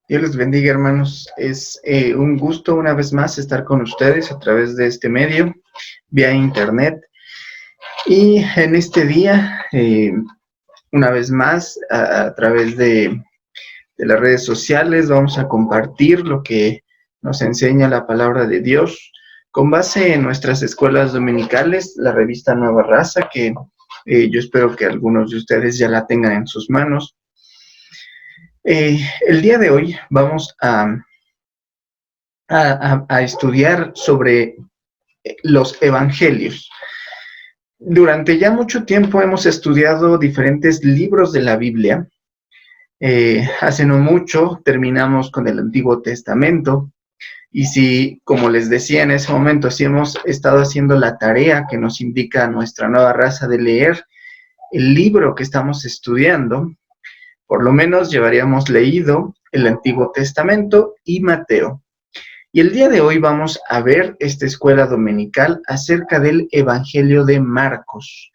Dios les bendiga, hermanos. Es un gusto una vez más estar con ustedes a través de este medio, vía internet. Y en este día, una vez más, a través de las redes sociales, vamos a compartir lo que nos enseña la palabra de Dios con base en nuestras escuelas dominicales, la revista Nueva Raza, que yo espero que algunos de ustedes ya la tengan en sus manos. El día de hoy vamos a estudiar sobre los evangelios. Durante ya mucho tiempo hemos estudiado diferentes libros de la Biblia. Hace no mucho terminamos con el Antiguo Testamento. Y si, como les decía en ese momento, si hemos estado haciendo la tarea que nos indica nuestra Nueva Raza de leer el libro que estamos estudiando, por lo menos llevaríamos leído el Antiguo Testamento y Mateo. Y el día de hoy vamos a ver esta escuela dominical acerca del Evangelio de Marcos.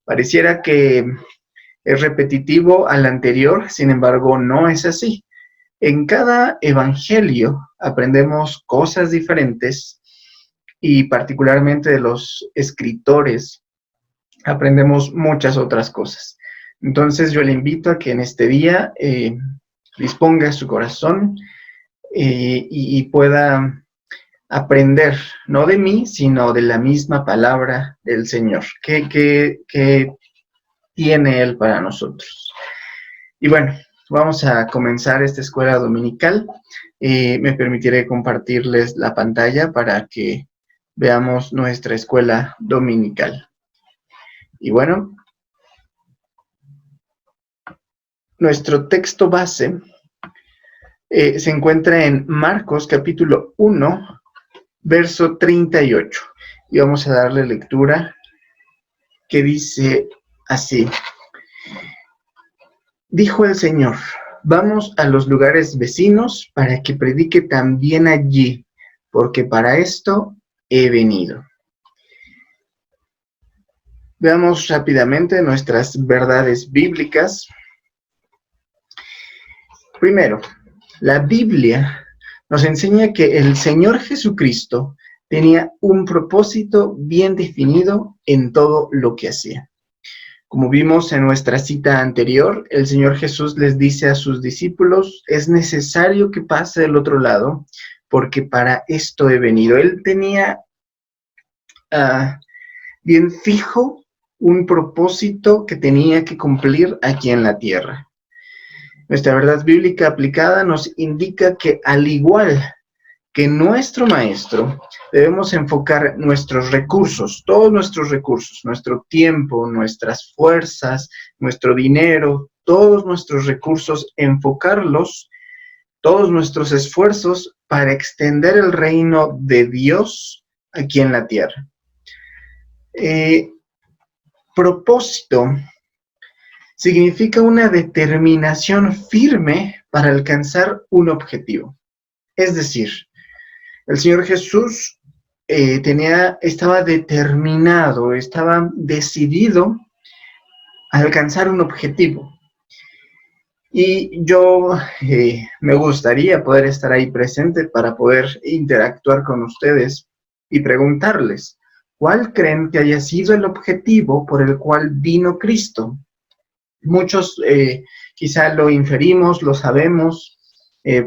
Pareciera que es repetitivo al anterior, sin embargo, no es así. En cada evangelio aprendemos cosas diferentes y particularmente de los escritores aprendemos muchas otras cosas. Entonces yo le invito a que en este día disponga su corazón y pueda aprender, no de mí, sino de la misma palabra del Señor. ¿Qué tiene Él para nosotros? Y bueno, vamos a comenzar esta escuela dominical. Me permitiré compartirles la pantalla para que veamos nuestra escuela dominical. Y bueno, nuestro texto base se encuentra en Marcos capítulo 1, verso 38. Y vamos a darle lectura que dice así. Dijo el Señor: vamos a los lugares vecinos para que predique también allí, porque para esto he venido. Veamos rápidamente nuestras verdades bíblicas. Primero, la Biblia nos enseña que el Señor Jesucristo tenía un propósito bien definido en todo lo que hacía. Como vimos en nuestra cita anterior, el Señor Jesús les dice a sus discípulos: es necesario que pase del otro lado, porque para esto he venido. Él tenía bien fijo un propósito que tenía que cumplir aquí en la tierra. Nuestra verdad bíblica aplicada nos indica que, al igual que nuestro Maestro, debemos enfocar nuestros recursos, todos nuestros recursos, nuestro tiempo, nuestras fuerzas, nuestro dinero, todos nuestros recursos, enfocarlos, todos nuestros esfuerzos para extender el reino de Dios aquí en la tierra. Propósito significa una determinación firme para alcanzar un objetivo. Es decir, el Señor Jesús estaba determinado, estaba decidido a alcanzar un objetivo. Y yo me gustaría poder estar ahí presente para poder interactuar con ustedes y preguntarles: ¿cuál creen que haya sido el objetivo por el cual vino Cristo? Muchos quizá lo inferimos, lo sabemos.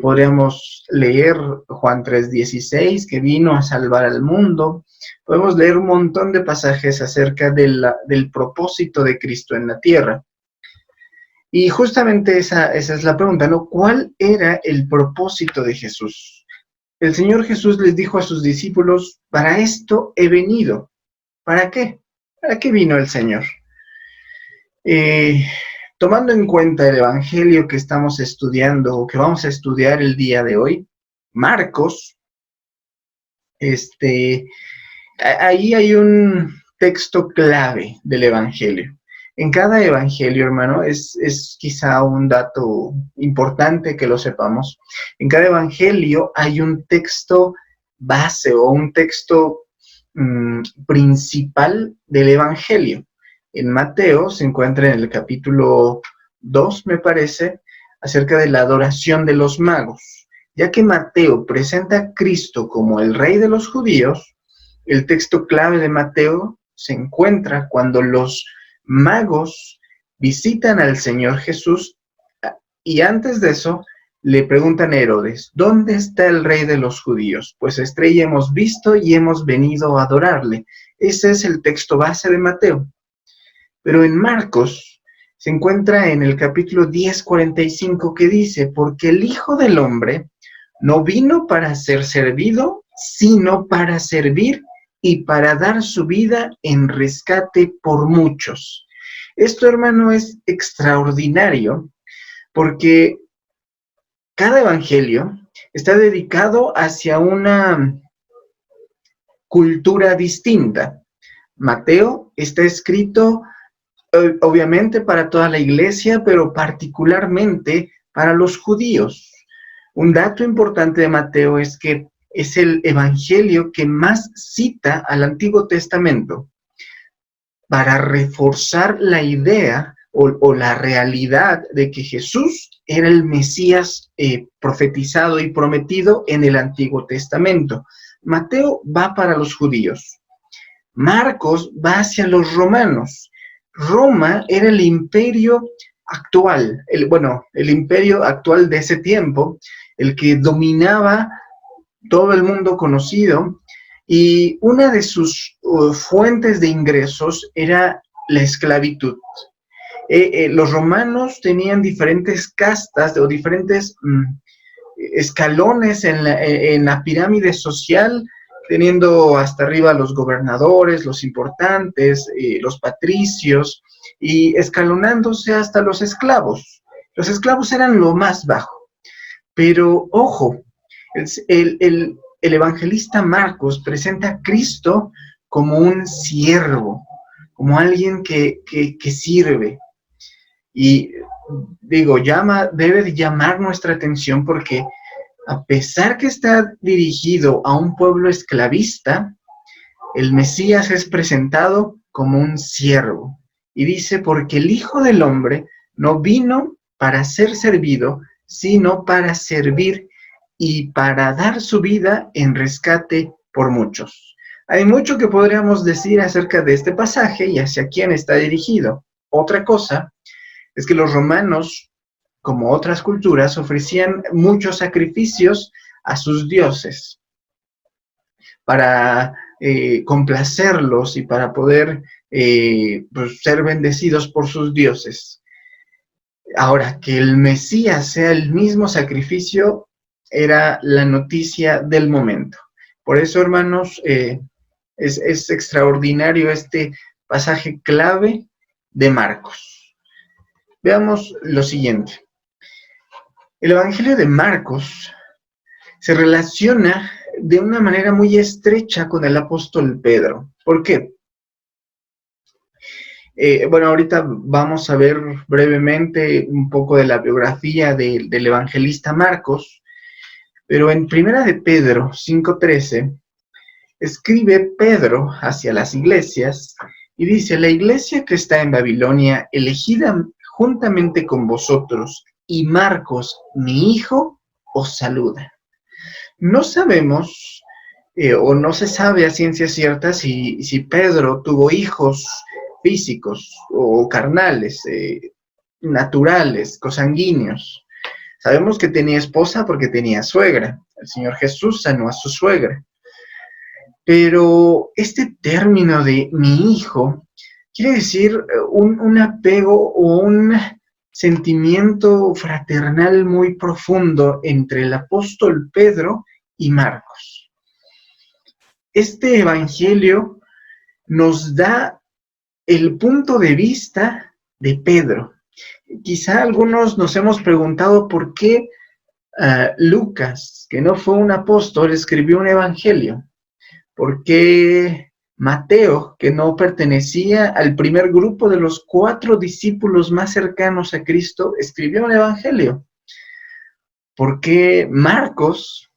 Podríamos leer Juan 3:16, que vino a salvar al mundo. Podemos leer un montón de pasajes acerca del propósito de Cristo en la tierra. Y justamente esa es la pregunta, ¿no? ¿Cuál era el propósito de Jesús? El Señor Jesús les dijo a sus discípulos: para esto he venido. ¿Para qué? ¿Para qué vino el Señor? Tomando en cuenta el evangelio que estamos estudiando, o que vamos a estudiar el día de hoy, Marcos, ahí hay un texto clave del evangelio. En cada evangelio, hermano, es quizá un dato importante que lo sepamos. En cada evangelio hay un texto base o un texto principal del evangelio. En Mateo se encuentra en el capítulo 2, me parece, acerca de la adoración de los magos. Ya que Mateo presenta a Cristo como el rey de los judíos, el texto clave de Mateo se encuentra cuando los magos visitan al Señor Jesús y antes de eso le preguntan a Herodes, ¿dónde está el rey de los judíos? Pues estrella hemos visto y hemos venido a adorarle. Ese es el texto base de Mateo. Pero en Marcos se encuentra en el capítulo 10:45 que dice, porque el Hijo del Hombre no vino para ser servido, sino para servir y para dar su vida en rescate por muchos. Esto, hermano, es extraordinario porque cada evangelio está dedicado hacia una cultura distinta. Mateo está escrito obviamente para toda la iglesia, pero particularmente para los judíos. Un dato importante de Mateo es que es el evangelio que más cita al Antiguo Testamento para reforzar la idea o la realidad de que Jesús era el Mesías profetizado y prometido en el Antiguo Testamento. Mateo va para los judíos. Marcos va hacia los romanos. Roma era el imperio actual, el imperio actual de ese tiempo, el que dominaba todo el mundo conocido, y una de sus fuentes de ingresos era la esclavitud. Los romanos tenían diferentes castas o diferentes escalones en la pirámide social, teniendo hasta arriba los gobernadores, los importantes, los patricios, y escalonándose hasta los esclavos. Los esclavos eran lo más bajo. Pero, ojo, el evangelista Marcos presenta a Cristo como un siervo, como alguien que sirve. Y digo, debe de llamar nuestra atención porque a pesar que está dirigido a un pueblo esclavista, el Mesías es presentado como un siervo. Y dice, porque el Hijo del Hombre no vino para ser servido, sino para servir y para dar su vida en rescate por muchos. Hay mucho que podríamos decir acerca de este pasaje y hacia quién está dirigido. Otra cosa es que los romanos, como otras culturas, ofrecían muchos sacrificios a sus dioses para complacerlos y para poder pues, ser bendecidos por sus dioses. Ahora, que el Mesías sea el mismo sacrificio era la noticia del momento. Por eso, hermanos, es extraordinario este pasaje clave de Marcos. Veamos lo siguiente. El Evangelio de Marcos se relaciona de una manera muy estrecha con el apóstol Pedro. ¿Por qué? Bueno, ahorita vamos a ver brevemente un poco de la biografía del evangelista Marcos, pero en Primera de Pedro 5:13 escribe Pedro hacia las iglesias y dice, la iglesia que está en Babilonia, elegida juntamente con vosotros, y Marcos, mi hijo, os saluda. No sabemos, o no se sabe a ciencia cierta si Pedro tuvo hijos físicos o carnales, naturales, consanguíneos. Sabemos que tenía esposa porque tenía suegra. El Señor Jesús sanó a su suegra. Pero este término de mi hijo quiere decir un apego o un sentimiento fraternal muy profundo entre el apóstol Pedro y Marcos. Este evangelio nos da el punto de vista de Pedro. Quizá algunos nos hemos preguntado por qué Lucas, que no fue un apóstol, escribió un evangelio. ¿Por qué Mateo, que no pertenecía al primer grupo de los 4 discípulos más cercanos a Cristo, escribió un evangelio? ¿Por qué Marcos,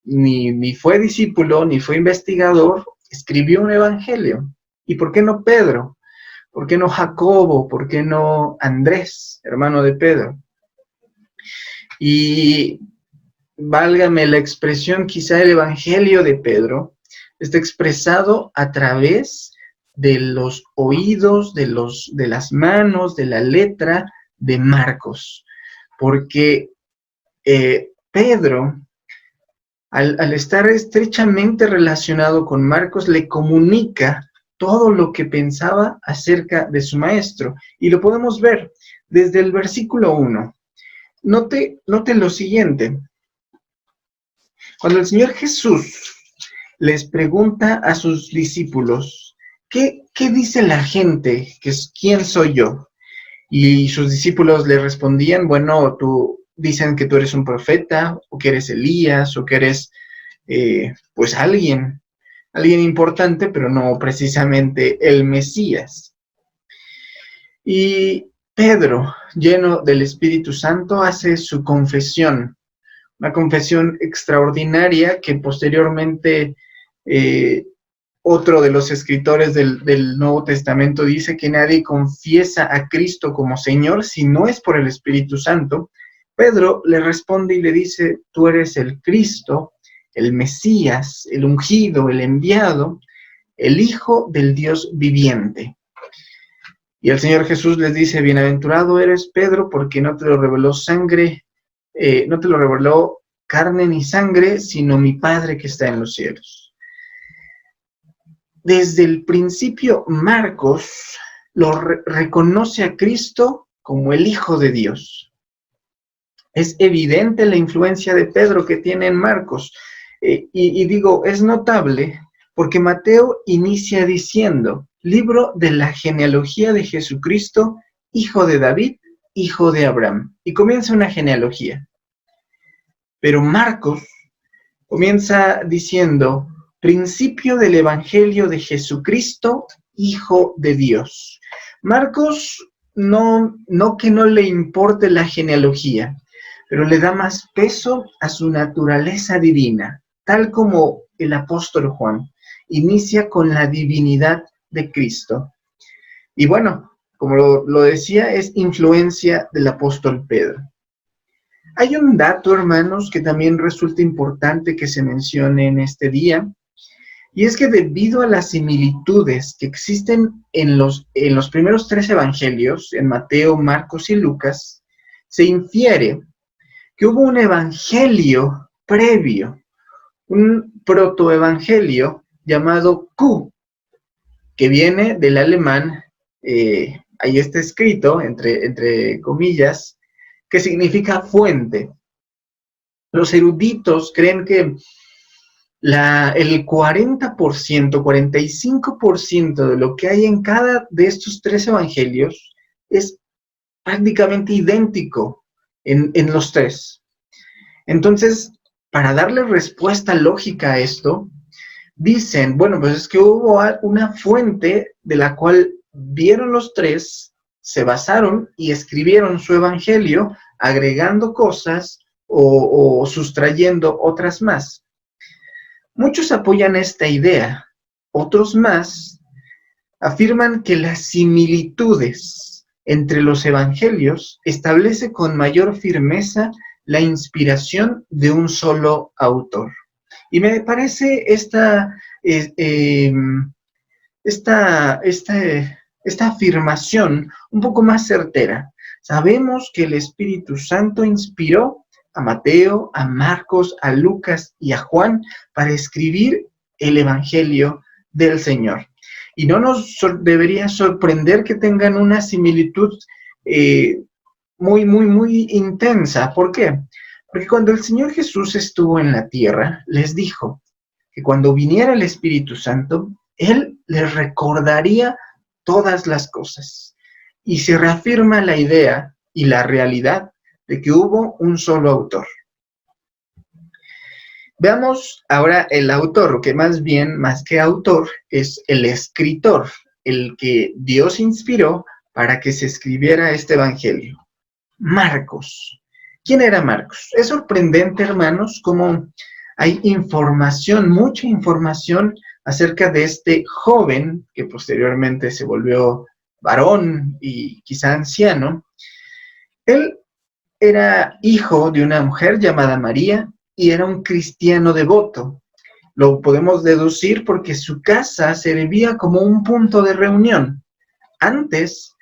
ni fue discípulo, ni fue investigador, escribió un evangelio? ¿Y por qué no Pedro? ¿Por qué no Jacobo? ¿Por qué no Andrés, hermano de Pedro? Y válgame la expresión, quizá el Evangelio de Pedro está expresado a través de los oídos, de las manos, de la letra de Marcos, porque Pedro, al estar estrechamente relacionado con Marcos, le comunica todo lo que pensaba acerca de su maestro, y lo podemos ver desde el versículo 1. Note lo siguiente. Cuando el Señor Jesús les pregunta a sus discípulos, ¿qué dice la gente? ¿Quién soy yo? Y sus discípulos le respondían, bueno, dicen que tú eres un profeta, o que eres Elías, o que eres, pues alguien importante, pero no precisamente el Mesías. Y Pedro, lleno del Espíritu Santo, hace su confesión, una confesión extraordinaria que posteriormente otro de los escritores del Nuevo Testamento dice que nadie confiesa a Cristo como Señor si no es por el Espíritu Santo. Pedro le responde y le dice, tú eres el Cristo, el Mesías, el ungido, el enviado, el Hijo del Dios viviente. Y el Señor Jesús les dice, bienaventurado eres Pedro, porque no te lo reveló no te lo reveló carne ni sangre, sino mi Padre que está en los cielos. Desde el principio, Marcos reconoce a Cristo como el Hijo de Dios. Es evidente la influencia de Pedro que tiene en Marcos. Y digo, es notable porque Mateo inicia diciendo, libro de la genealogía de Jesucristo, hijo de David, hijo de Abraham. Y comienza una genealogía. Pero Marcos comienza diciendo, principio del Evangelio de Jesucristo, Hijo de Dios. Marcos no que no le importe la genealogía, pero le da más peso a su naturaleza divina, tal como el apóstol Juan inicia con la divinidad de Cristo. Y bueno, como lo decía, es influencia del apóstol Pedro. Hay un dato, hermanos, que también resulta importante que se mencione en este día, y es que debido a las similitudes que existen en los primeros 3 evangelios, en Mateo, Marcos y Lucas, se infiere que hubo un evangelio previo, un protoevangelio llamado Q, que viene del alemán, ahí está escrito, entre comillas, que significa fuente. Los eruditos creen que el 40%, 45% de lo que hay en cada de estos 3 evangelios es prácticamente idéntico en los 3. Entonces, para darle respuesta lógica a esto, dicen, bueno, pues es que hubo una fuente de la cual vieron los 3, se basaron y escribieron su evangelio, agregando cosas o sustrayendo otras más. Muchos apoyan esta idea, otros más afirman que las similitudes entre los evangelios establece con mayor firmeza la inspiración de un solo autor. Y me parece esta afirmación un poco más certera. Sabemos que el Espíritu Santo inspiró a Mateo, a Marcos, a Lucas y a Juan para escribir el Evangelio del Señor. Y no nos debería sorprender que tengan una similitud muy, muy, muy intensa. ¿Por qué? Porque cuando el Señor Jesús estuvo en la tierra, les dijo que cuando viniera el Espíritu Santo, Él les recordaría todas las cosas. Y se reafirma la idea y la realidad de que hubo un solo autor. Veamos ahora el autor, que más que autor, es el escritor, el que Dios inspiró para que se escribiera este evangelio. Marcos. ¿Quién era Marcos? Es sorprendente, hermanos, cómo hay información, mucha información acerca de este joven que posteriormente se volvió varón y quizá anciano. Él era hijo de una mujer llamada María y era un cristiano devoto. Lo podemos deducir porque su casa servía como un punto de reunión. Antes,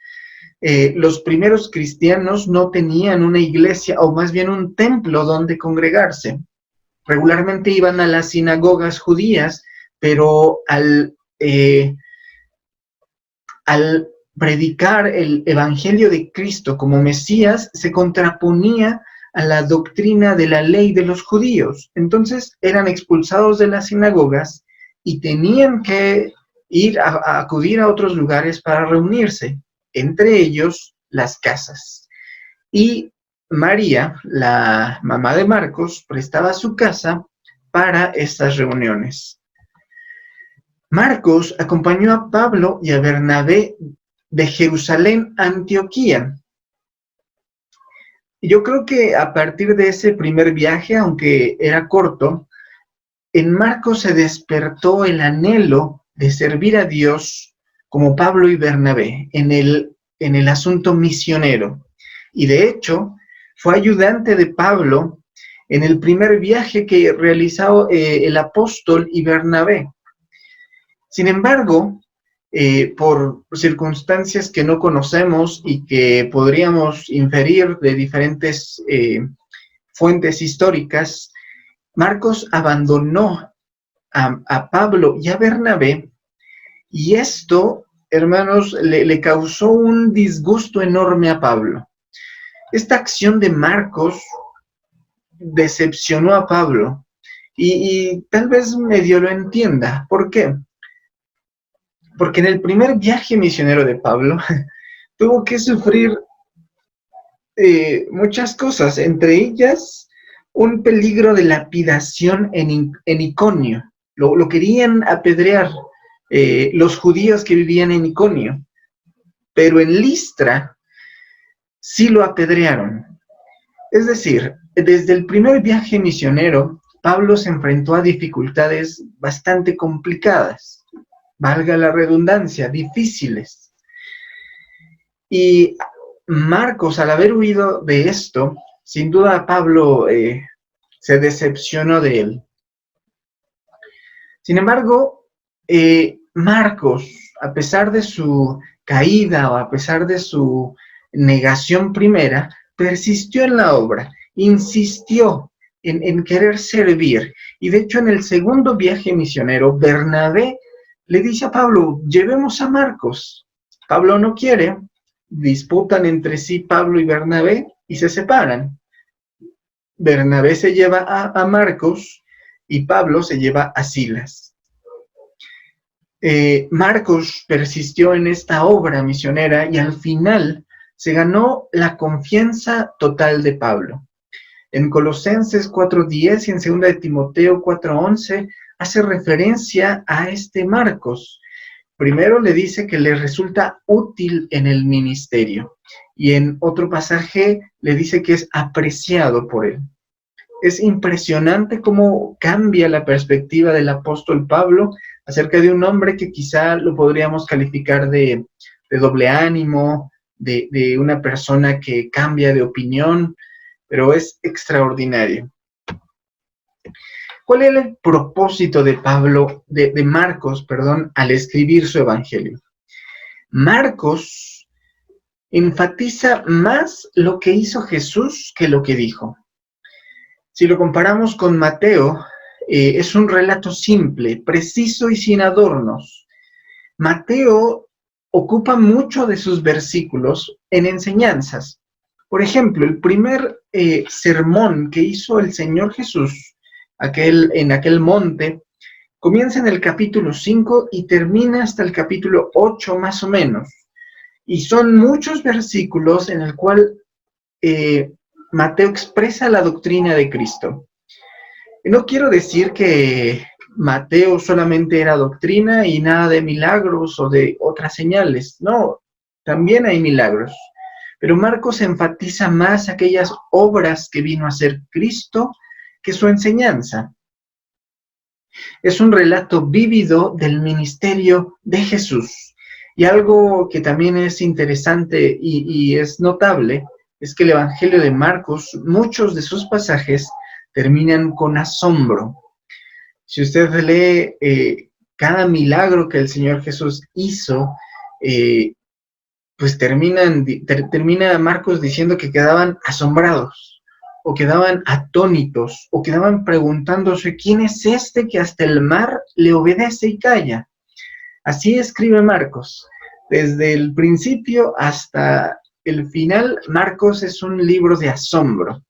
los primeros cristianos no tenían una iglesia o más bien un templo donde congregarse. Regularmente iban a las sinagogas judías, pero al predicar el evangelio de Cristo como Mesías, se contraponía a la doctrina de la ley de los judíos. Entonces eran expulsados de las sinagogas y tenían que ir a acudir a otros lugares para reunirse, entre ellos las casas. Y María, la mamá de Marcos, prestaba su casa para estas reuniones. Marcos acompañó a Pablo y a Bernabé de Jerusalén a Antioquía. Yo creo que a partir de ese primer viaje, aunque era corto, en Marcos se despertó el anhelo de servir a Dios como Pablo y Bernabé en el asunto misionero. Y de hecho, fue ayudante de Pablo en el primer viaje que realizó el apóstol y Bernabé. Sin embargo, por circunstancias que no conocemos y que podríamos inferir de diferentes fuentes históricas, Marcos abandonó a Pablo y a Bernabé, y esto, hermanos, le causó un disgusto enorme a Pablo. Esta acción de Marcos decepcionó a Pablo, y tal vez medio lo entienda. ¿Por qué? Porque en el primer viaje misionero de Pablo tuvo que sufrir muchas cosas, entre ellas un peligro de lapidación en Iconio. Lo querían apedrear los judíos que vivían en Iconio, pero en Listra sí lo apedrearon. Es decir, desde el primer viaje misionero, Pablo se enfrentó a dificultades bastante complicadas, valga la redundancia, difíciles. Y Marcos, al haber huido de esto, sin duda Pablo se decepcionó de él. Sin embargo, Marcos, a pesar de su caída o a pesar de su negación primera, persistió en la obra, insistió en querer servir. Y de hecho, en el segundo viaje misionero, Bernabé le dice a Pablo, llevemos a Marcos. Pablo no quiere, disputan entre sí Pablo y Bernabé y se separan. Bernabé se lleva a Marcos y Pablo se lleva a Silas. Marcos persistió en esta obra misionera y al final se ganó la confianza total de Pablo. En Colosenses 4:10 y en 2 de Timoteo 4:11 hace referencia a este Marcos. Primero le dice que le resulta útil en el ministerio y en otro pasaje le dice que es apreciado por él. Es impresionante cómo cambia la perspectiva del apóstol Pablo acerca de un hombre que quizá lo podríamos calificar de doble ánimo, de una persona que cambia de opinión, pero es extraordinario. ¿Cuál era el propósito de Marcos, al escribir su evangelio? Marcos enfatiza más lo que hizo Jesús que lo que dijo. Si lo comparamos con Mateo, es un relato simple, preciso y sin adornos. Mateo ocupa mucho de sus versículos en enseñanzas. Por ejemplo, el primer sermón que hizo el Señor Jesús en aquel monte, comienza en el capítulo 5 y termina hasta el capítulo 8 más o menos. Y son muchos versículos en el cual Mateo expresa la doctrina de Cristo. No quiero decir que Mateo solamente era doctrina y nada de milagros o de otras señales. No, también hay milagros. Pero Marcos enfatiza más aquellas obras que vino a hacer Cristo que su enseñanza. Es un relato vívido del ministerio de Jesús. Y algo que también es interesante y es notable es que el Evangelio de Marcos, muchos de sus pasajes terminan con asombro. Si usted lee cada milagro que el Señor Jesús hizo, pues termina Marcos diciendo que quedaban asombrados, o quedaban atónitos, o quedaban preguntándose, ¿quién es este que hasta el mar le obedece y calla? Así escribe Marcos. Desde el principio hasta el final, Marcos es un libro de asombro.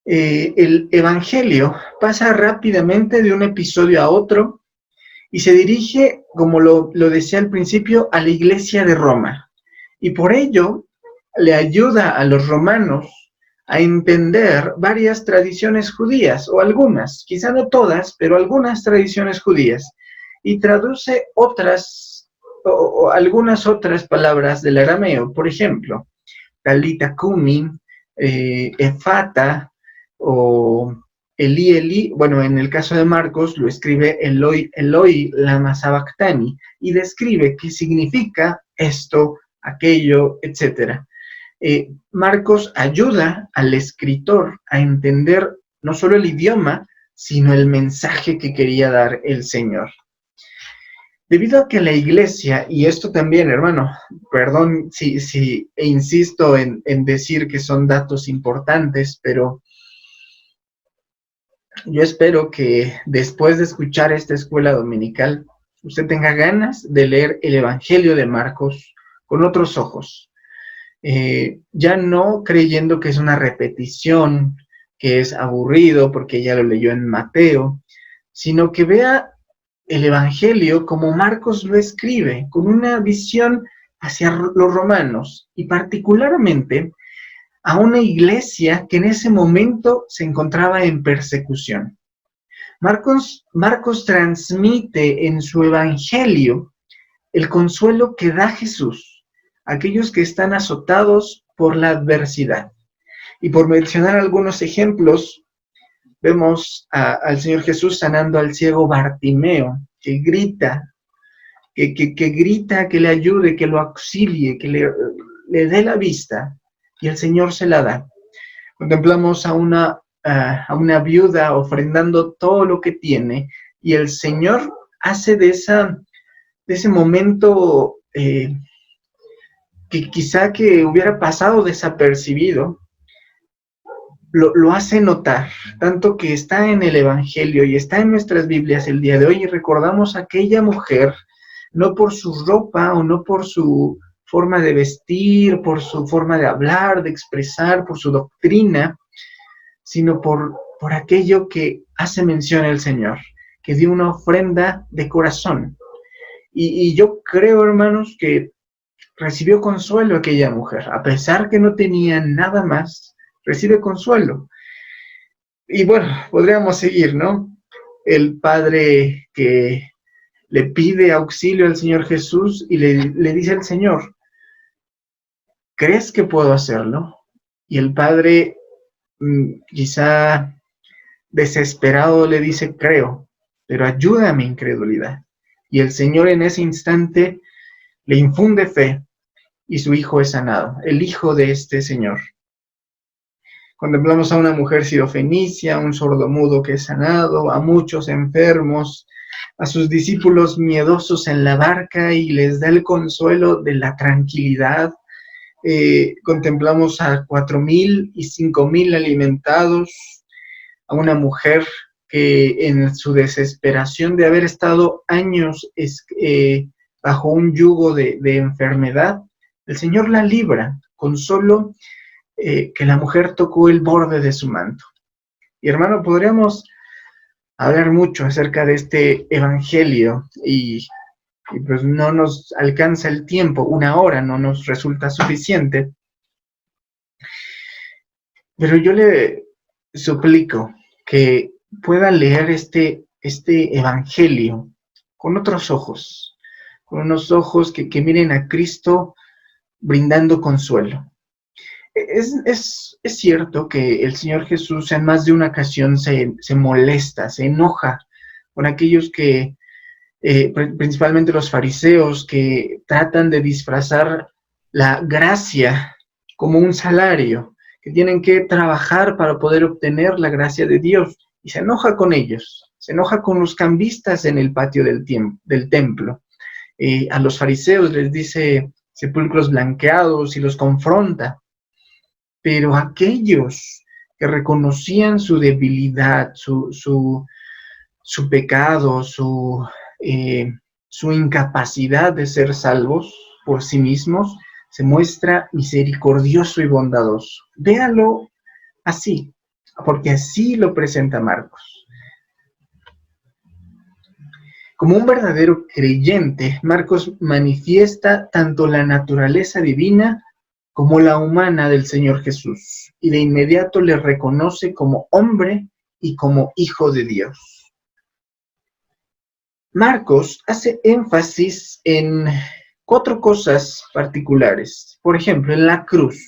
El Evangelio pasa rápidamente de un episodio a otro y se dirige, como lo decía al principio, a la iglesia de Roma. Y por ello le ayuda a los romanos a entender varias tradiciones judías, o algunas, quizá no todas, pero algunas tradiciones judías, y traduce otras, o algunas otras palabras del arameo. Por ejemplo, Talita Kumi, Efata, o Eli Eli. Bueno, en el caso de Marcos lo escribe Eloi Eloi lama sabactani, y describe qué significa esto, aquello, etc. Marcos ayuda al escritor a entender no solo el idioma, sino el mensaje que quería dar el Señor. Debido a que la iglesia, y esto también, hermano, perdón si insisto en decir que son datos importantes, pero yo espero que después de escuchar esta escuela dominical, usted tenga ganas de leer el Evangelio de Marcos con otros ojos. Ya no creyendo que es una repetición, que es aburrido porque ya lo leyó en Mateo, sino que vea el Evangelio como Marcos lo escribe, con una visión hacia los romanos, y particularmente a una iglesia que en ese momento se encontraba en persecución. Marcos transmite en su Evangelio el consuelo que da Jesús a aquellos que están azotados por la adversidad. Y por mencionar algunos ejemplos, vemos al Señor Jesús sanando al ciego Bartimeo, que grita, que grita que le ayude, que lo auxilie, que le dé la vista, y el Señor se la da. Contemplamos a una viuda ofrendando todo lo que tiene, y el Señor hace de ese momento que quizá que hubiera pasado desapercibido, lo hace notar, tanto que está en el Evangelio y está en nuestras Biblias el día de hoy, y recordamos a aquella mujer, no por su ropa o no por su forma de vestir, por su forma de hablar, de expresar, por su doctrina, sino por aquello que hace mención el Señor, que dio una ofrenda de corazón. Y yo creo, hermanos, que recibió consuelo aquella mujer, a pesar que no tenía nada más, recibe consuelo. Y bueno, podríamos seguir, ¿no? El padre que le pide auxilio al Señor Jesús y le dice al Señor, ¿crees que puedo hacerlo? Y el padre, quizá desesperado, le dice, creo, pero ayuda a mi incredulidad. Y el Señor en ese instante le infunde fe, y su hijo es sanado, el hijo de este señor. Contemplamos a una mujer sirofenicia, un sordomudo que es sanado, a muchos enfermos, a sus discípulos miedosos en la barca, y les da el consuelo de la tranquilidad. Contemplamos a 4,000 y 5,000 alimentados, a una mujer que en su desesperación de haber estado años bajo un yugo de enfermedad, el Señor la libra con solo que la mujer tocó el borde de su manto. Y hermano, podríamos hablar mucho acerca de este evangelio y pues no nos alcanza el tiempo, 1 hora no nos resulta suficiente. Pero yo le suplico que pueda leer este evangelio con otros ojos, con unos ojos que miren a Cristo brindando consuelo. Es cierto que el Señor Jesús en más de una ocasión se molesta, se enoja con aquellos que, principalmente los fariseos, que tratan de disfrazar la gracia como un salario, que tienen que trabajar para poder obtener la gracia de Dios, y se enoja con ellos, se enoja con los cambistas en el patio del templo. A los fariseos les dice sepulcros blanqueados y los confronta, pero aquellos que reconocían su debilidad, su pecado, su incapacidad de ser salvos por sí mismos, se muestra misericordioso y bondadoso. Véalo así, porque así lo presenta Marcos. Como un verdadero creyente, Marcos manifiesta tanto la naturaleza divina como la humana del Señor Jesús, y de inmediato le reconoce como hombre y como hijo de Dios. Marcos hace énfasis en 4 cosas particulares. Por ejemplo, en la cruz.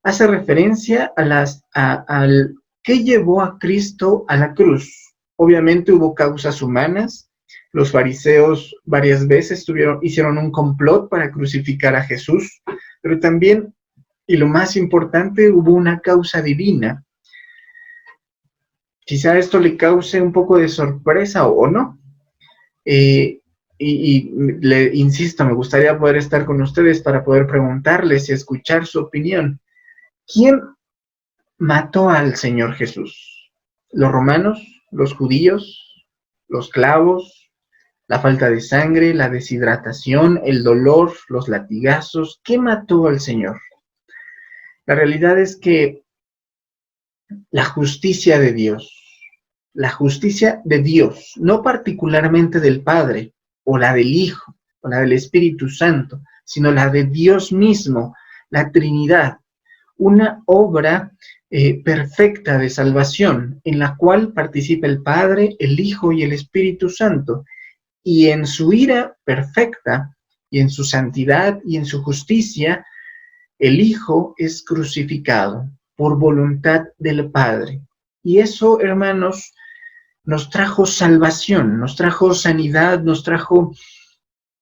Hace referencia al qué llevó a Cristo a la cruz. Obviamente hubo causas humanas. Los fariseos varias veces hicieron un complot para crucificar a Jesús, pero también, y lo más importante, hubo una causa divina. Quizá esto le cause un poco de sorpresa o no. Le insisto, me gustaría poder estar con ustedes para poder preguntarles y escuchar su opinión. ¿Quién mató al Señor Jesús? ¿Los romanos? ¿Los judíos? ¿Los clavos? ¿La falta de sangre? ¿La deshidratación? ¿El dolor? ¿Los latigazos? ¿Qué mató al Señor? La realidad es que la justicia de Dios, no particularmente del Padre, o la del Hijo, o la del Espíritu Santo, sino la de Dios mismo, la Trinidad, una obra perfecta de salvación, en la cual participa el Padre, el Hijo y el Espíritu Santo, y en su ira perfecta, y en su santidad y en su justicia, el Hijo es crucificado por voluntad del Padre. Y eso, hermanos, nos trajo salvación, nos trajo sanidad, nos trajo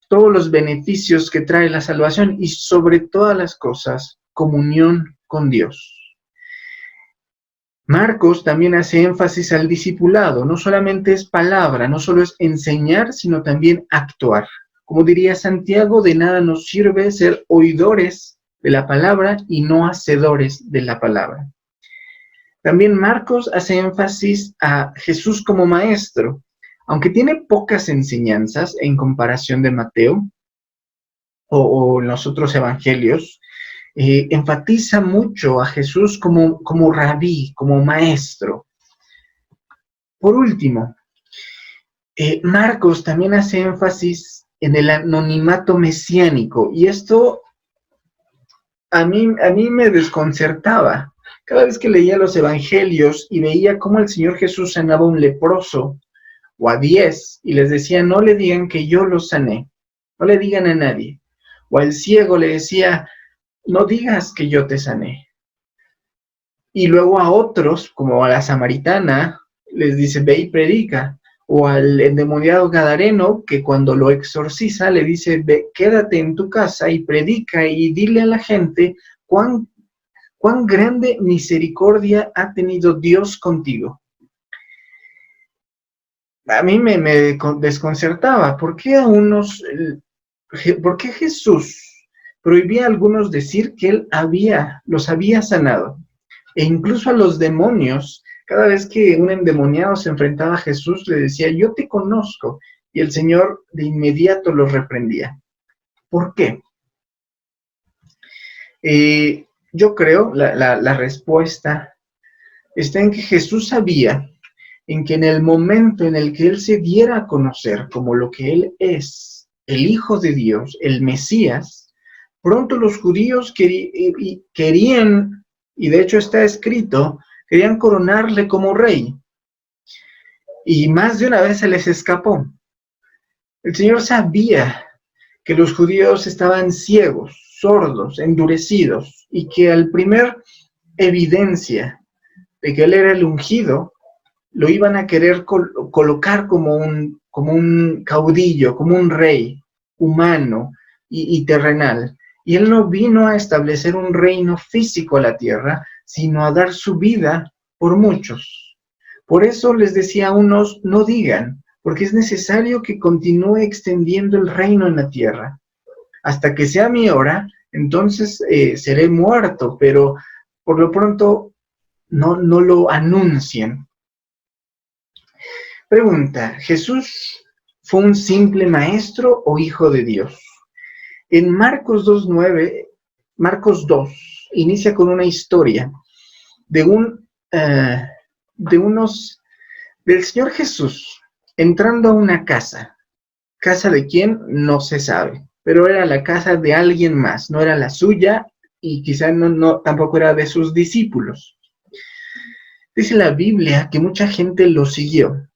todos los beneficios que trae la salvación y sobre todas las cosas, comunión con Dios. Marcos también hace énfasis al discipulado, no solamente es palabra, no solo es enseñar, sino también actuar. Como diría Santiago, de nada nos sirve ser oidores de la palabra y no hacedores de la palabra. También Marcos hace énfasis a Jesús como maestro, aunque tiene pocas enseñanzas en comparación de Mateo o los otros evangelios, enfatiza mucho a Jesús como rabí, como maestro. Por último, Marcos también hace énfasis en el anonimato mesiánico, y esto a mí me desconcertaba. Cada vez que leía los evangelios y veía cómo el Señor Jesús sanaba a un leproso o a 10 y les decía, no le digan que yo los sané, no le digan a nadie. O al ciego le decía, no digas que yo te sané. Y luego a otros, como a la samaritana, les dice, ve y predica. O al endemoniado gadareno, que cuando lo exorciza le dice, ve, quédate en tu casa y predica y dile a la gente cuán grande misericordia ha tenido Dios contigo. A mí me desconcertaba. ¿Por qué Jesús prohibía a algunos decir que él los había sanado? E incluso a los demonios, cada vez que un endemoniado se enfrentaba a Jesús, le decía, yo te conozco, y el Señor de inmediato los reprendía. ¿Por qué? Yo creo, la respuesta está en que Jesús sabía en que en el momento en el que él se diera a conocer como lo que él es, el Hijo de Dios, el Mesías, pronto los judíos querían, y de hecho está escrito, querían coronarle como rey. Y más de una vez se les escapó. El Señor sabía que los judíos estaban ciegos, sordos, endurecidos, y que al primer evidencia de que él era el ungido, lo iban a querer colocar como un caudillo, como un rey humano y terrenal. Y Él no vino a establecer un reino físico a la tierra, sino a dar su vida por muchos. Por eso les decía a unos, no digan, porque es necesario que continúe extendiendo el reino en la tierra. Hasta que sea mi hora, entonces seré muerto, pero por lo pronto no lo anuncien. Pregunta, ¿Jesús fue un simple maestro o hijo de Dios? En Marcos 2:9, Marcos 2 inicia con una historia del Señor Jesús entrando a una casa. ¿Casa de quién? No se sabe, pero era la casa de alguien más, no era la suya y quizá tampoco era de sus discípulos. Dice la Biblia que mucha gente lo siguió.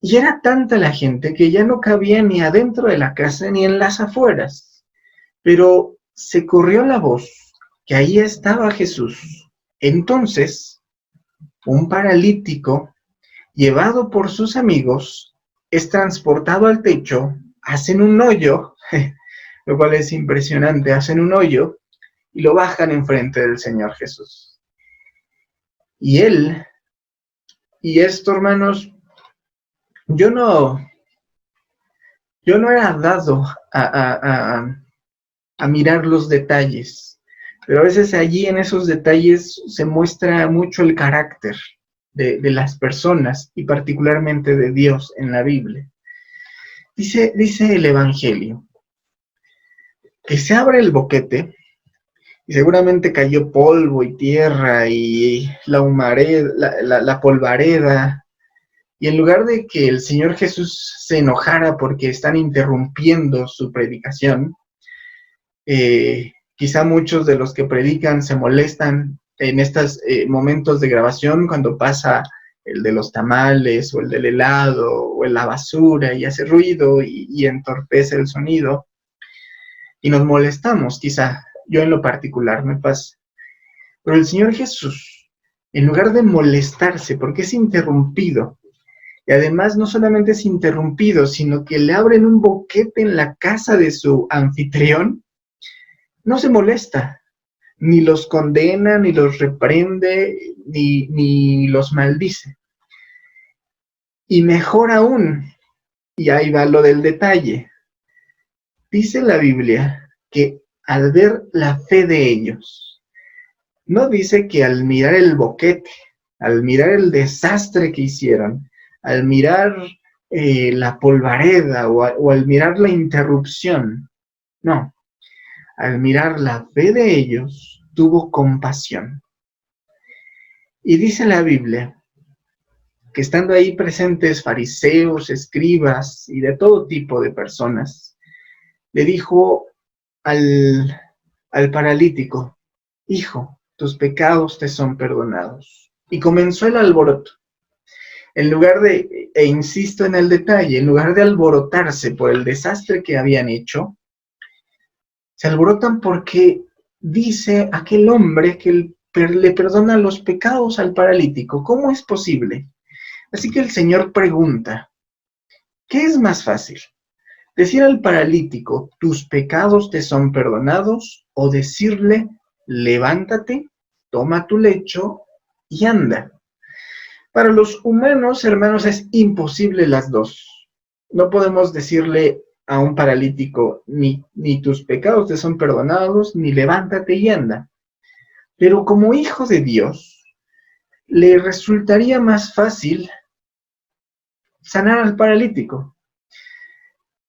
Y era tanta la gente que ya no cabía ni adentro de la casa ni en las afueras. Pero se corrió la voz que ahí estaba Jesús. Entonces, un paralítico, llevado por sus amigos, es transportado al techo, hacen un hoyo, lo cual es impresionante, hacen un hoyo y lo bajan enfrente del Señor Jesús. Y esto, hermanos, yo no era dado a mirar los detalles, pero a veces allí en esos detalles se muestra mucho el carácter de las personas y particularmente de Dios en la Biblia. Dice el Evangelio que se abre el boquete y seguramente cayó polvo y tierra y la polvareda. Y en lugar de que el Señor Jesús se enojara porque están interrumpiendo su predicación, quizá muchos de los que predican se molestan en estos momentos de grabación cuando pasa el de los tamales o el del helado o la basura y hace ruido y entorpece el sonido. Y nos molestamos, quizá, yo en lo particular me pasa. Pero el Señor Jesús, en lugar de molestarse porque es interrumpido, y además no solamente es interrumpido, sino que le abren un boquete en la casa de su anfitrión, no se molesta, ni los condena, ni los reprende, ni los maldice. Y mejor aún, y ahí va lo del detalle, dice la Biblia que al ver la fe de ellos, no dice que al mirar el boquete, al mirar el desastre que hicieron, al mirar la polvareda o al mirar la interrupción, no, al mirar la fe de ellos, tuvo compasión. Y dice la Biblia que estando ahí presentes fariseos, escribas y de todo tipo de personas, le dijo al paralítico, hijo, tus pecados te son perdonados. Y comenzó el alboroto. En lugar de, e insisto en el detalle, en lugar de alborotarse por el desastre que habían hecho, se alborotan porque dice aquel hombre que le perdona los pecados al paralítico. ¿Cómo es posible? Así que el Señor pregunta, ¿qué es más fácil? ¿Decir al paralítico, tus pecados te son perdonados? ¿O decirle, levántate, toma tu lecho y anda? Para los humanos, hermanos, es imposible las dos. No podemos decirle a un paralítico, ni tus pecados te son perdonados, ni levántate y anda. Pero como hijo de Dios, le resultaría más fácil sanar al paralítico.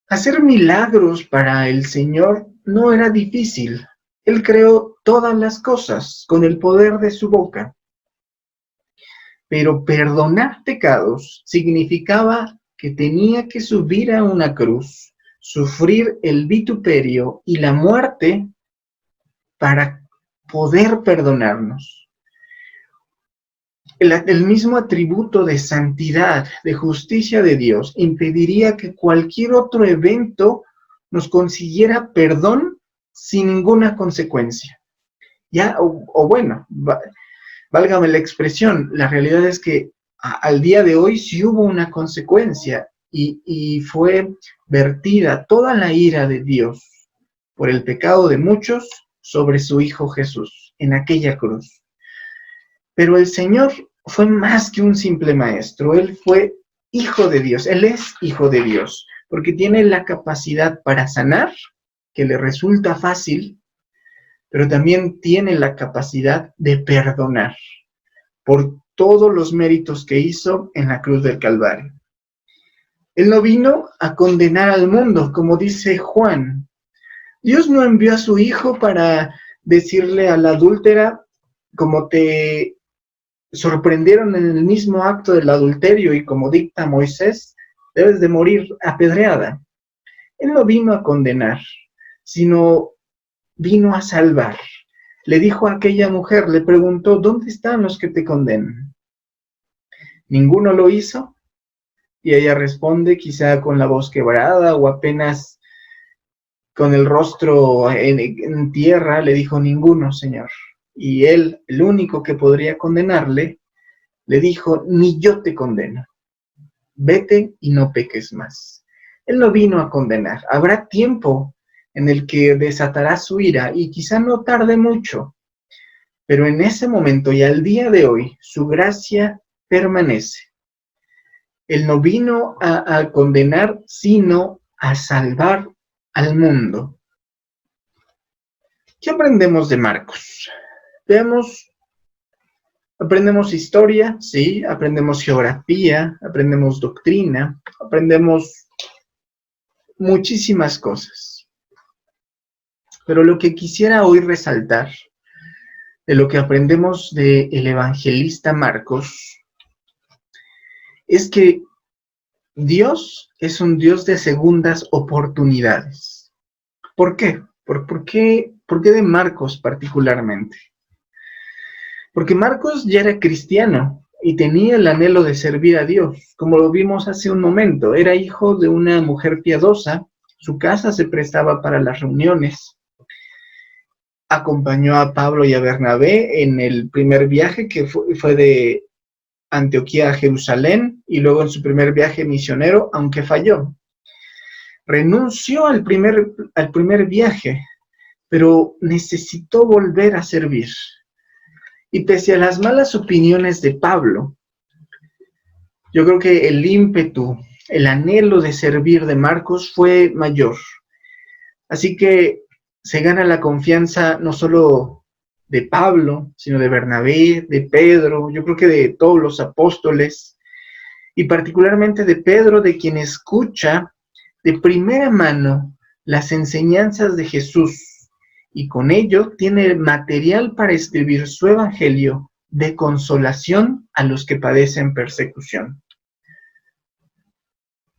Hacer milagros para el Señor no era difícil. Él creó todas las cosas con el poder de su boca. Pero perdonar pecados significaba que tenía que subir a una cruz, sufrir el vituperio y la muerte para poder perdonarnos. El mismo atributo de santidad, de justicia de Dios, impediría que cualquier otro evento nos consiguiera perdón sin ninguna consecuencia. Ya, o bueno, válgame la expresión, la realidad es que al día de hoy sí hubo una consecuencia y fue vertida toda la ira de Dios por el pecado de muchos sobre su Hijo Jesús, en aquella cruz. Pero el Señor fue más que un simple maestro, Él fue Hijo de Dios, Él es Hijo de Dios, porque tiene la capacidad para sanar, que le resulta fácil, pero también tiene la capacidad de perdonar por todos los méritos que hizo en la cruz del Calvario. Él no vino a condenar al mundo, como dice Juan. Dios no envió a su Hijo para decirle a la adúltera, como te sorprendieron en el mismo acto del adulterio y como dicta Moisés, debes de morir apedreada. Él no vino a condenar, sino vino a salvar. Le dijo a aquella mujer, le preguntó, ¿dónde están los que te condenan? ¿Ninguno lo hizo? Y ella responde, quizá con la voz quebrada o apenas con el rostro en tierra, le dijo, ninguno, Señor. Y él, el único que podría condenarle, le dijo, ni yo te condeno. Vete y no peques más. Él no vino a condenar. Habrá tiempo en el que desatará su ira y quizá no tarde mucho, pero en ese momento y al día de hoy su gracia permanece. Él no vino a condenar, sino a salvar al mundo. ¿Qué aprendemos de Marcos? Aprendemos historia, sí, aprendemos geografía, aprendemos doctrina, aprendemos muchísimas cosas. Pero lo que quisiera hoy resaltar de lo que aprendemos del evangelista Marcos es que Dios es un Dios de segundas oportunidades. ¿Por qué? ¿Por qué de Marcos particularmente? Porque Marcos ya era cristiano y tenía el anhelo de servir a Dios, como lo vimos hace un momento. Era hijo de una mujer piadosa, su casa se prestaba para las reuniones. Acompañó a Pablo y a Bernabé en el primer viaje que fue de Antioquía a Jerusalén y luego en su primer viaje misionero, aunque falló. Renunció al primer viaje, pero necesitó volver a servir. Y pese a las malas opiniones de Pablo, yo creo que el ímpetu, el anhelo de servir de Marcos fue mayor. Así que se gana la confianza no solo de Pablo, sino de Bernabé, de Pedro, yo creo que de todos los apóstoles, y particularmente de Pedro, de quien escucha de primera mano las enseñanzas de Jesús, y con ello tiene material para escribir su evangelio de consolación a los que padecen persecución.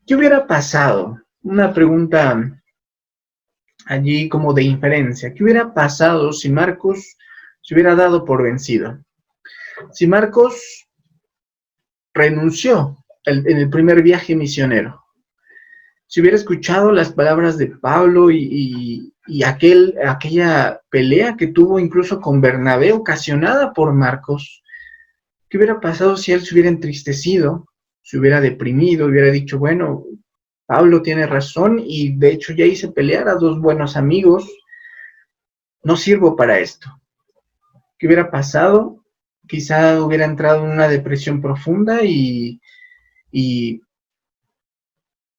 ¿Qué hubiera pasado? Una pregunta allí como de inferencia. ¿Qué hubiera pasado si Marcos se hubiera dado por vencido? Si Marcos renunció en el primer viaje misionero, si hubiera escuchado las palabras de Pablo y aquella pelea que tuvo incluso con Bernabé ocasionada por Marcos, ¿qué hubiera pasado si él se hubiera entristecido, se hubiera deprimido, hubiera dicho, bueno, Pablo tiene razón y de hecho ya hice pelear a dos buenos amigos, no sirvo para esto? ¿Qué hubiera pasado? Quizá hubiera entrado en una depresión profunda y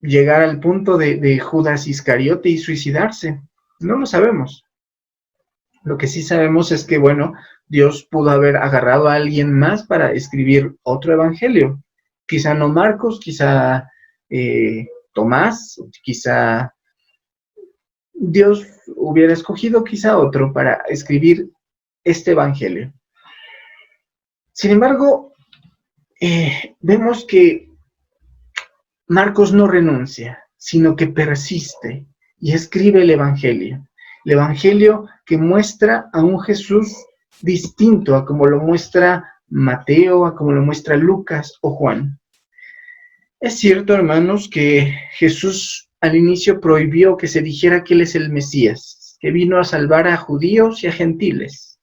llegar al punto de Judas Iscariote y suicidarse. No lo sabemos. Lo que sí sabemos es que, bueno, Dios pudo haber agarrado a alguien más para escribir otro evangelio. Quizá no Marcos, quizá Tomás, quizá Dios hubiera escogido quizá otro para escribir este evangelio. Sin embargo, vemos que Marcos no renuncia, sino que persiste y escribe el evangelio que muestra a un Jesús distinto a como lo muestra Mateo, a como lo muestra Lucas o Juan. Es cierto, hermanos, que Jesús al inicio prohibió que se dijera que Él es el Mesías, que vino a salvar a judíos y a gentiles.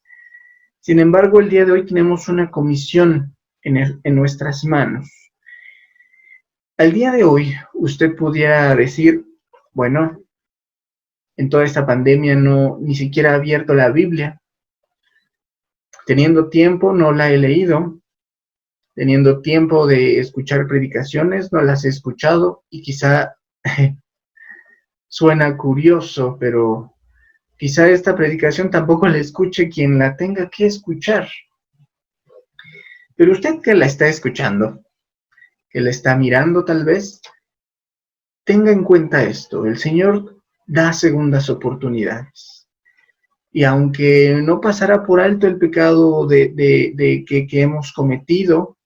Sin embargo, el día de hoy tenemos una comisión en nuestras manos. Al día de hoy, usted pudiera decir, bueno, en toda esta pandemia ni siquiera he abierto la Biblia. Teniendo tiempo, no la he leído. Teniendo tiempo de escuchar predicaciones, no las he escuchado. Y quizá suena curioso, pero quizá esta predicación tampoco la escuche quien la tenga que escuchar. Pero usted que la está escuchando, que la está mirando tal vez, tenga en cuenta esto: el Señor da segundas oportunidades. Y aunque no pasará por alto el pecado que hemos cometido,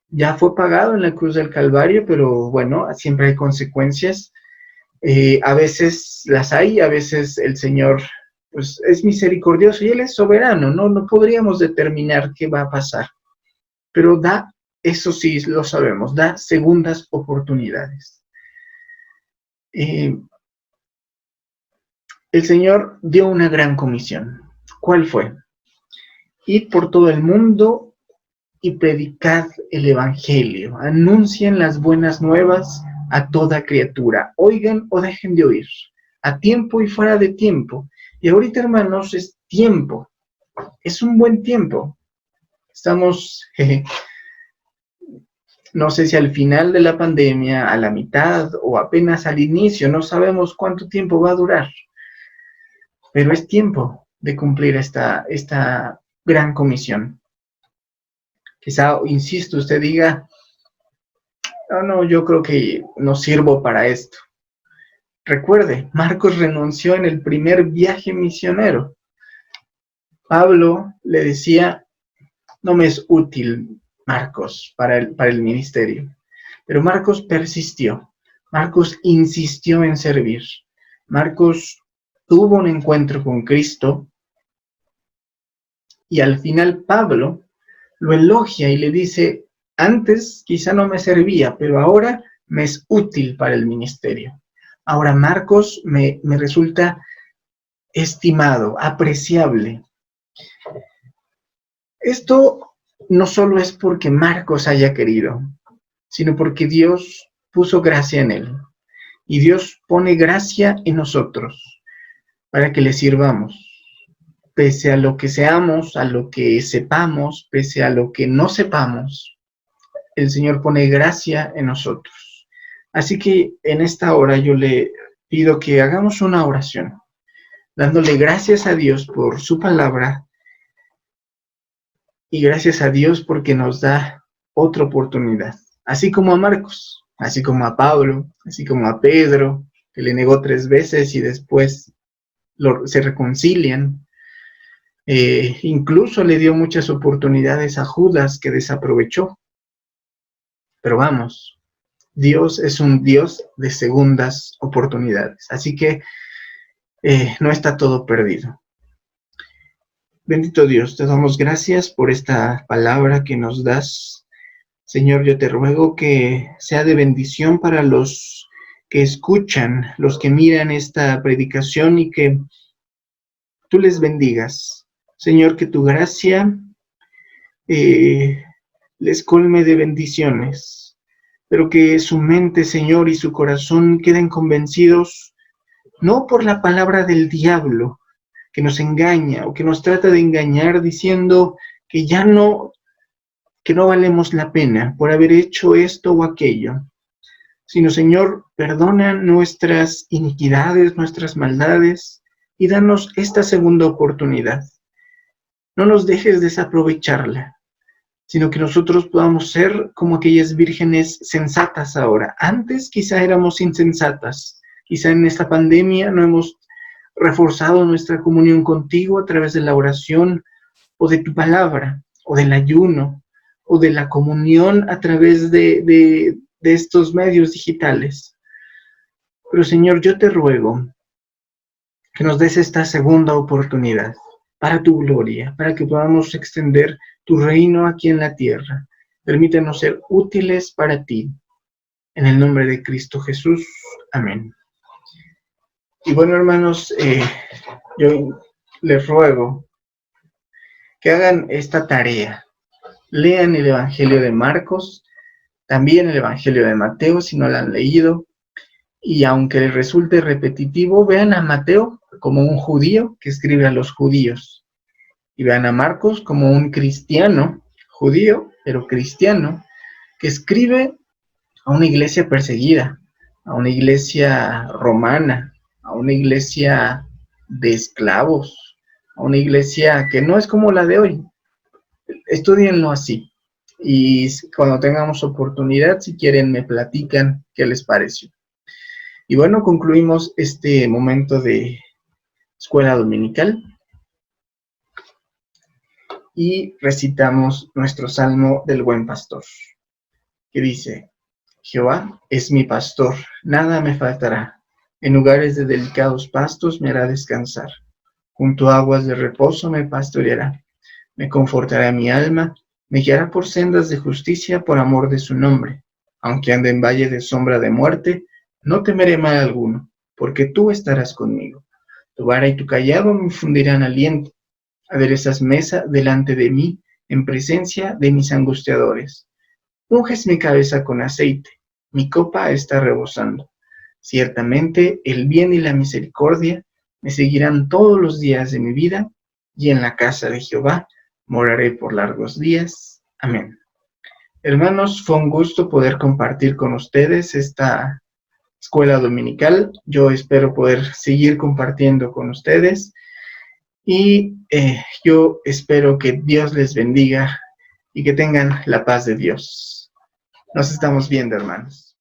ya fue pagado en la cruz del Calvario, pero bueno, siempre hay consecuencias. A veces las hay, a veces el Señor pues es misericordioso y Él es soberano, no podríamos determinar qué va a pasar, pero da, eso sí lo sabemos, da segundas oportunidades. El Señor dio una gran comisión. ¿Cuál fue? Id por todo el mundo y predicad el Evangelio, anuncien las buenas nuevas a toda criatura, oigan o dejen de oír, a tiempo y fuera de tiempo. Y ahorita, hermanos, es tiempo, es un buen tiempo. Estamos, no sé si al final de la pandemia, a la mitad o apenas al inicio, no sabemos cuánto tiempo va a durar, pero es tiempo de cumplir esta gran comisión. Quizá, insisto, usted diga, no, yo creo que no sirvo para esto. Recuerde, Marcos renunció en el primer viaje misionero. Pablo le decía, no me es útil, Marcos, para el ministerio. Pero Marcos persistió. Marcos insistió en servir. Marcos tuvo un encuentro con Cristo y al final Pablo lo elogia y le dice, antes quizá no me servía, pero ahora me es útil para el ministerio. Ahora Marcos me resulta estimado, apreciable. Esto no solo es porque Marcos haya querido, sino porque Dios puso gracia en él. Y Dios pone gracia en nosotros para que le sirvamos. Pese a lo que seamos, a lo que sepamos, pese a lo que no sepamos, el Señor pone gracia en nosotros. Así que en esta hora yo le pido que hagamos una oración, dándole gracias a Dios por su palabra y gracias a Dios porque nos da otra oportunidad. Así como a Marcos, así como a Pablo, así como a Pedro, que le negó 3 veces y después se reconcilian. Incluso le dio muchas oportunidades a Judas que desaprovechó. Pero vamos, Dios es un Dios de segundas oportunidades. Así que no está todo perdido. Bendito Dios, te damos gracias por esta palabra que nos das. Señor, yo te ruego que sea de bendición para los que escuchan, los que miran esta predicación y que tú les bendigas. Señor, que tu gracia les colme de bendiciones, pero que su mente, Señor, y su corazón queden convencidos no por la palabra del diablo que nos engaña o que nos trata de engañar diciendo que que no valemos la pena por haber hecho esto o aquello, sino, Señor, perdona nuestras iniquidades, nuestras maldades y danos esta segunda oportunidad. No nos dejes desaprovecharla, sino que nosotros podamos ser como aquellas vírgenes sensatas ahora. Antes quizá éramos insensatas, quizá en esta pandemia no hemos reforzado nuestra comunión contigo a través de la oración o de tu palabra, o del ayuno, o de la comunión a través de estos medios digitales. Pero Señor, yo te ruego que nos des esta segunda oportunidad para tu gloria, para que podamos extender tu reino aquí en la tierra. Permítanos ser útiles para ti. En el nombre de Cristo Jesús. Amén. Y bueno, hermanos, yo les ruego que hagan esta tarea. Lean el Evangelio de Marcos, también el Evangelio de Mateo, si no lo han leído, Y aunque les resulte repetitivo, vean a Mateo como un judío que escribe a los judíos. Y vean a Marcos como un cristiano, judío, pero cristiano, que escribe a una iglesia perseguida, a una iglesia romana, a una iglesia de esclavos, a una iglesia que no es como la de hoy. Estudienlo así. Y cuando tengamos oportunidad, si quieren, me platican qué les pareció. Y bueno, concluimos este momento de escuela dominical y recitamos nuestro salmo del buen pastor, que dice: Jehová es mi pastor, nada me faltará. En lugares de delicados pastos me hará descansar. Junto a aguas de reposo me pastoreará. Me confortará mi alma, me guiará por sendas de justicia por amor de su nombre. Aunque ande en valle de sombra de muerte, no temeré mal alguno, porque tú estarás conmigo. Tu vara y tu callado me infundirán aliento. Aderezas mesa delante de mí, en presencia de mis angustiadores. Unges mi cabeza con aceite, mi copa está rebosando. Ciertamente el bien y la misericordia me seguirán todos los días de mi vida, y en la casa de Jehová moraré por largos días. Amén. Hermanos, fue un gusto poder compartir con ustedes esta escuela dominical. Yo espero poder seguir compartiendo con ustedes y yo espero que Dios les bendiga y que tengan la paz de Dios. Nos estamos viendo, hermanos.